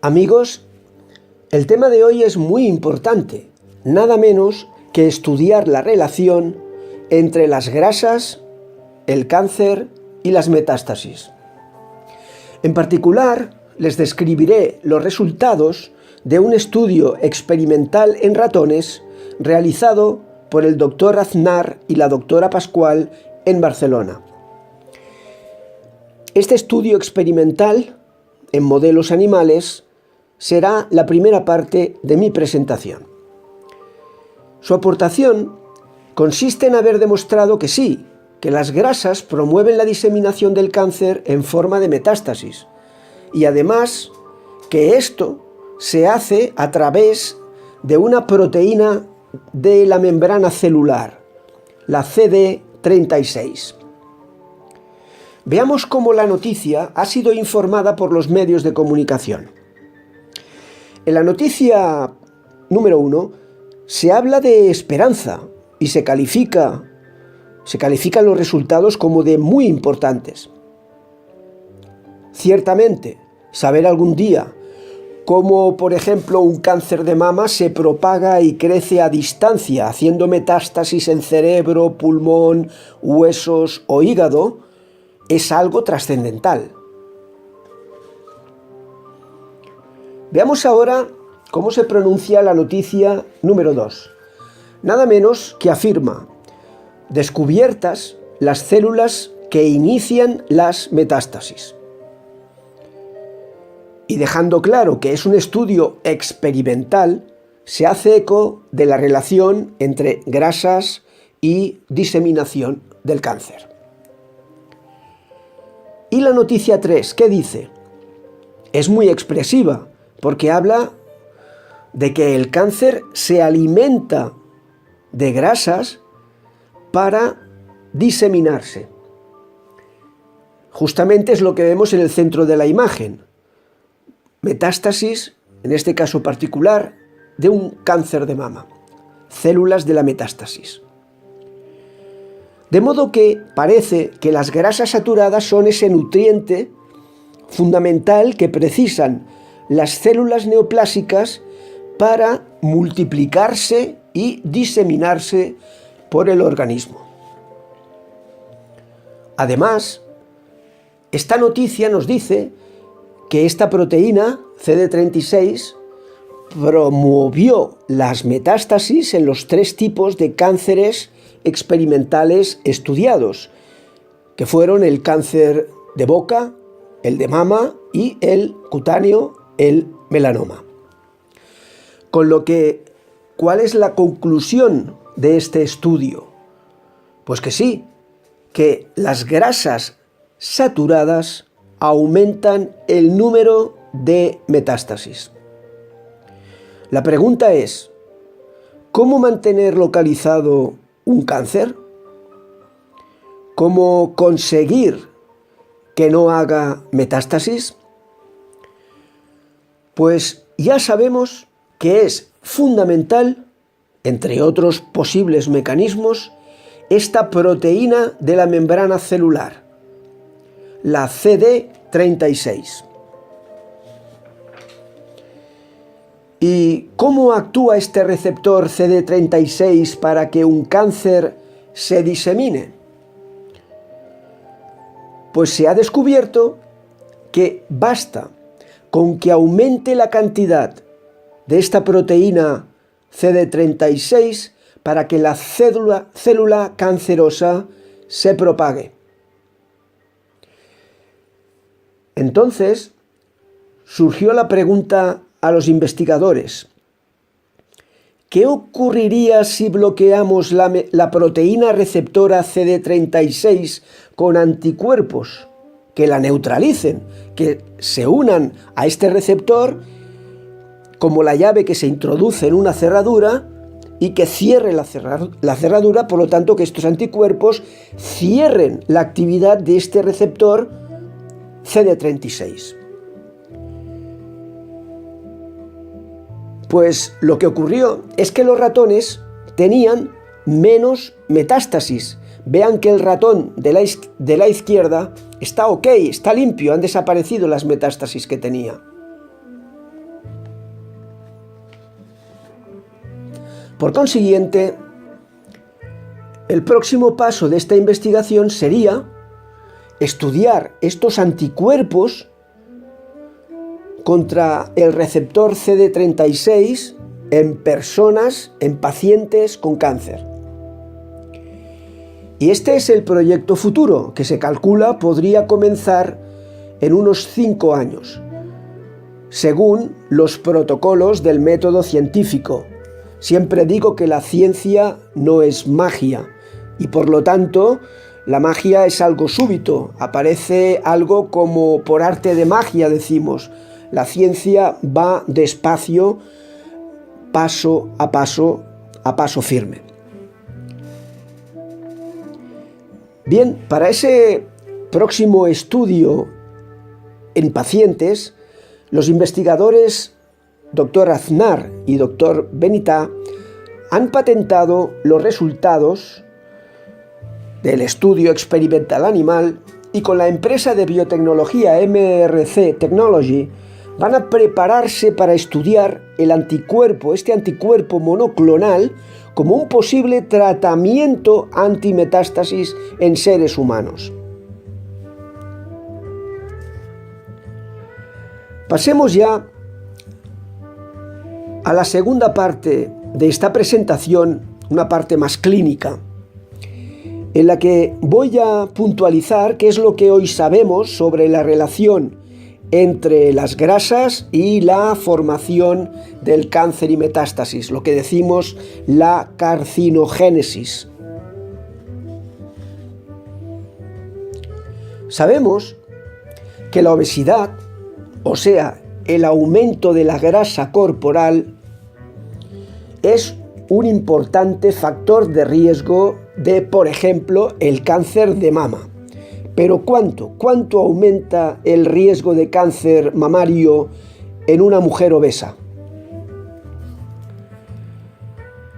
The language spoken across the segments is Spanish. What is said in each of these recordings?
Amigos, el tema de hoy es muy importante, nada menos que estudiar la relación entre las grasas, el cáncer y las metástasis. En particular, les describiré los resultados de un estudio experimental en ratones realizado por el doctor Aznar y la doctora Pascual en Barcelona. Este estudio experimental en modelos animales será la primera parte de mi presentación. Su aportación consiste en haber demostrado que sí, que las grasas promueven la diseminación del cáncer en forma de metástasis y además que esto se hace a través de una proteína de la membrana celular, la CD36. Veamos cómo la noticia ha sido informada por los medios de comunicación. En la noticia número 1 se habla de esperanza y se califican los resultados como de muy importantes. Ciertamente, saber algún día cómo, por ejemplo, un cáncer de mama se propaga y crece a distancia, haciendo metástasis en cerebro, pulmón, huesos o hígado, es algo trascendental. Veamos ahora cómo se pronuncia la noticia número 2. Nada menos que afirma: descubiertas las células que inician las metástasis. Y dejando claro que es un estudio experimental, se hace eco de la relación entre grasas y diseminación del cáncer. Y la noticia 3, ¿qué dice? Es muy expresiva, porque habla de que el cáncer se alimenta de grasas para diseminarse. Justamente es lo que vemos en el centro de la imagen. Metástasis, en este caso particular, de un cáncer de mama. Células de la metástasis. De modo que parece que las grasas saturadas son ese nutriente fundamental que precisan las células neoplásicas para multiplicarse y diseminarse por el organismo. Además, esta noticia nos dice que esta proteína CD36 promovió las metástasis en los 3 tipos de cánceres experimentales estudiados, que fueron el cáncer de boca, el de mama y el cutáneo, el melanoma. Con lo que, ¿cuál es la conclusión de este estudio? Pues que sí, que las grasas saturadas aumentan el número de metástasis. La pregunta es, ¿cómo mantener localizado un cáncer? ¿Cómo conseguir que no haga metástasis? Pues ya sabemos que es fundamental, entre otros posibles mecanismos, esta proteína de la membrana celular, la CD36. ¿Y cómo actúa este receptor CD36 para que un cáncer se disemine? Pues se ha descubierto que basta con que aumente la cantidad de esta proteína CD36 para que la célula cancerosa se propague. Entonces, surgió la pregunta a los investigadores: ¿qué ocurriría si bloqueamos la proteína receptora CD36 con anticuerpos que la neutralicen, que se unan a este receptor como la llave que se introduce en una cerradura y que cierre la cerradura, por lo tanto que estos anticuerpos cierren la actividad de este receptor CD36? Pues lo que ocurrió es que los ratones tenían menos metástasis. Vean que el ratón de la izquierda está ok, está limpio, han desaparecido las metástasis que tenía. Por consiguiente, el próximo paso de esta investigación sería estudiar estos anticuerpos contra el receptor CD36 en personas, en pacientes con cáncer. Y este es el proyecto futuro, que se calcula podría comenzar en unos 5 años, según los protocolos del método científico. Siempre digo que la ciencia no es magia, y por lo tanto, la magia es algo súbito, aparece algo como por arte de magia, decimos. La ciencia va despacio, paso a paso firme. Bien, para ese próximo estudio en pacientes, los investigadores Dr. Aznar y Dr. Benita han patentado los resultados del estudio experimental animal y con la empresa de biotecnología MRC Technology van a prepararse para estudiar el anticuerpo, este anticuerpo monoclonal, como un posible tratamiento antimetástasis en seres humanos. Pasemos ya a la segunda parte de esta presentación, una parte más clínica, en la que voy a puntualizar qué es lo que hoy sabemos sobre la relación entre las grasas y la formación del cáncer y metástasis, lo que decimos la carcinogénesis. Sabemos que la obesidad, o sea, el aumento de la grasa corporal, es un importante factor de riesgo de, por ejemplo, el cáncer de mama. Pero ¿cuánto aumenta el riesgo de cáncer mamario en una mujer obesa?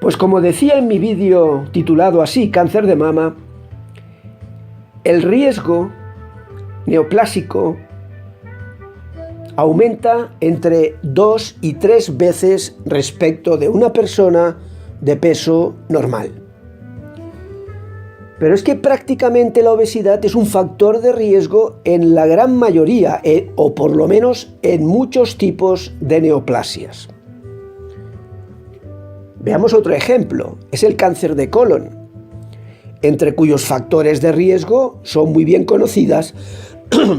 Pues como decía en mi vídeo titulado así, Cáncer de mama, el riesgo neoplásico aumenta entre 2 y 3 veces respecto de una persona de peso normal. Pero es que prácticamente la obesidad es un factor de riesgo en la gran mayoría, o por lo menos en muchos tipos de neoplasias. Veamos otro ejemplo, es el cáncer de colon, entre cuyos factores de riesgo son muy bien conocidas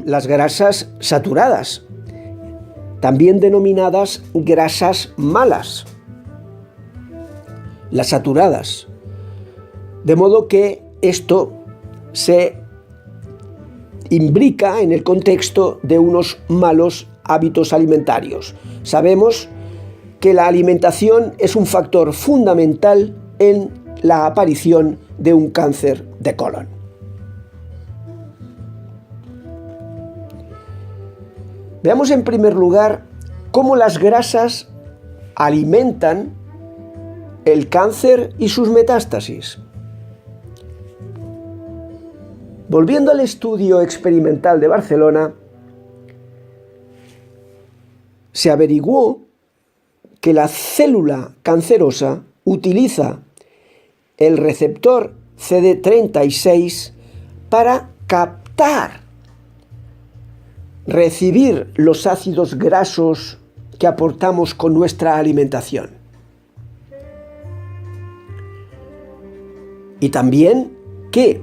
las grasas saturadas, también denominadas grasas malas, las saturadas. De modo que esto se imbrica en el contexto de unos malos hábitos alimentarios. Sabemos que la alimentación es un factor fundamental en la aparición de un cáncer de colon. Veamos en primer lugar cómo las grasas alimentan el cáncer y sus metástasis. Volviendo al estudio experimental de Barcelona, se averiguó que la célula cancerosa utiliza el receptor CD36 para captar, recibir los ácidos grasos que aportamos con nuestra alimentación. Y también que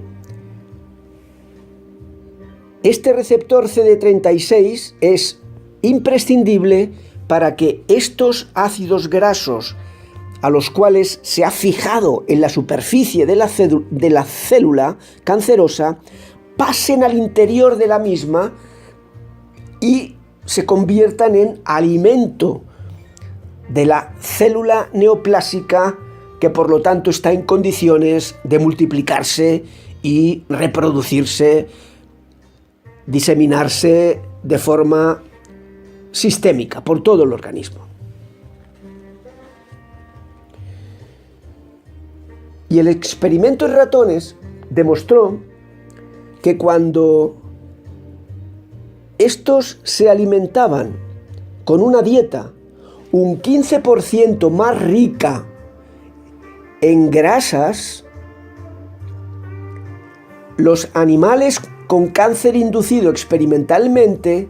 este receptor CD36 es imprescindible para que estos ácidos grasos a los cuales se ha fijado en la superficie de la célula cancerosa pasen al interior de la misma y se conviertan en alimento de la célula neoplásica, que por lo tanto está en condiciones de multiplicarse y reproducirse, diseminarse de forma sistémica por todo el organismo. Y el experimento en ratones demostró que cuando estos se alimentaban con una dieta un 15% más rica en grasas, los animales con cáncer inducido experimentalmente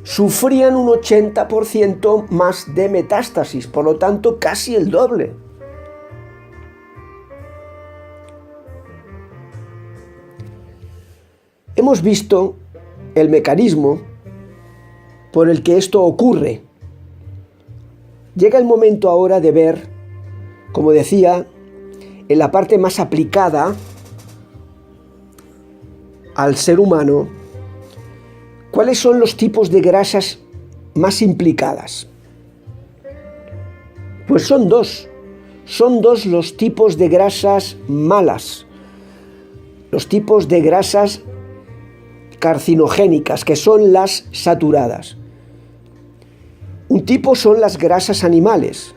sufrían un 80% más de metástasis, por lo tanto casi el doble. Hemos visto el mecanismo por el que esto ocurre. Llega el momento ahora de ver, como decía, en la parte más aplicada al ser humano, ¿cuáles son los tipos de grasas más implicadas? Pues son dos los tipos de grasas malas, los tipos de grasas carcinogénicas, que son las saturadas. Un tipo son las grasas animales.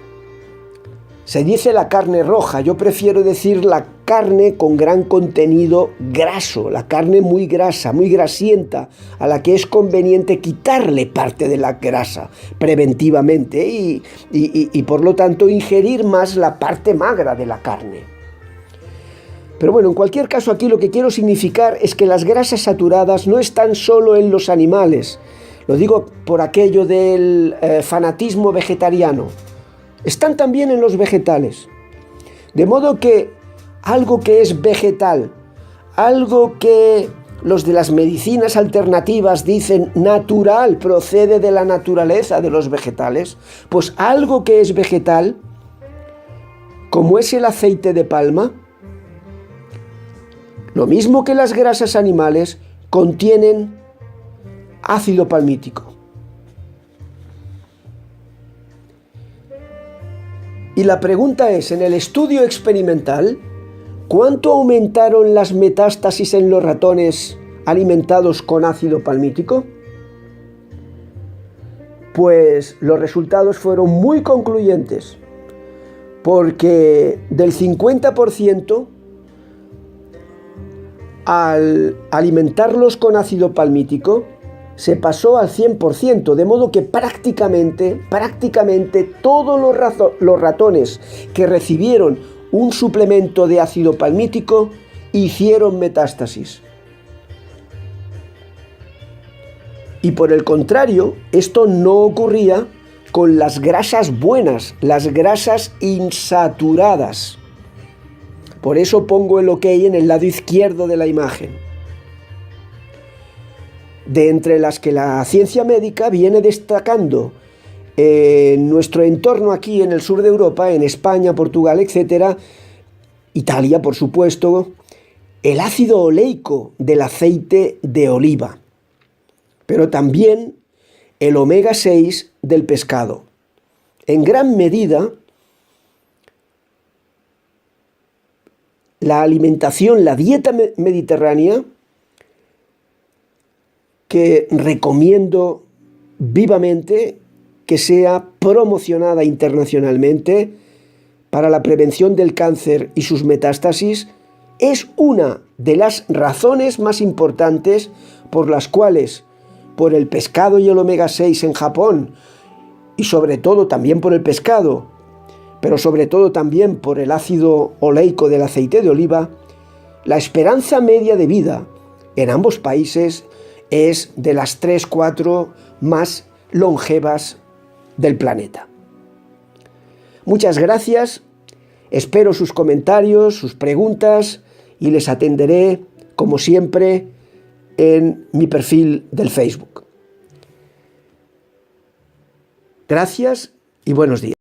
Se dice la carne roja, yo prefiero decir la carne con gran contenido graso, la carne muy grasa, muy grasienta, a la que es conveniente quitarle parte de la grasa preventivamente y por lo tanto ingerir más la parte magra de la carne. Pero bueno, en cualquier caso aquí lo que quiero significar es que las grasas saturadas no están solo en los animales, lo digo por aquello del fanatismo vegetariano. Están también en los vegetales. De modo que algo que es vegetal, algo que los de las medicinas alternativas dicen natural, procede de la naturaleza de los vegetales, pues algo que es vegetal, como es el aceite de palma, lo mismo que las grasas animales, contienen ácido palmítico. Y la pregunta es, en el estudio experimental, ¿cuánto aumentaron las metástasis en los ratones alimentados con ácido palmítico? Pues los resultados fueron muy concluyentes, porque del 50%, al alimentarlos con ácido palmítico, se pasó al 100%, de modo que prácticamente todos los ratones que recibieron un suplemento de ácido palmítico hicieron metástasis. Y por el contrario, esto no ocurría con las grasas buenas, las grasas insaturadas. Por eso pongo el OK en el lado izquierdo de la imagen. De entre las que la ciencia médica viene destacando en nuestro entorno aquí en el sur de Europa, en España, Portugal, etc., Italia, por supuesto, el ácido oleico del aceite de oliva, pero también el omega 6 del pescado. En gran medida, la alimentación, la dieta mediterránea, que recomiendo vivamente que sea promocionada internacionalmente para la prevención del cáncer y sus metástasis, es una de las razones más importantes por las cuales, por el pescado y el omega 6 en Japón, y sobre todo también por el pescado, pero sobre todo también por el ácido oleico del aceite de oliva, la esperanza media de vida en ambos países es de las 3-4 más longevas del planeta. Muchas gracias, espero sus comentarios, sus preguntas y les atenderé, como siempre, en mi perfil del Facebook. Gracias y buenos días.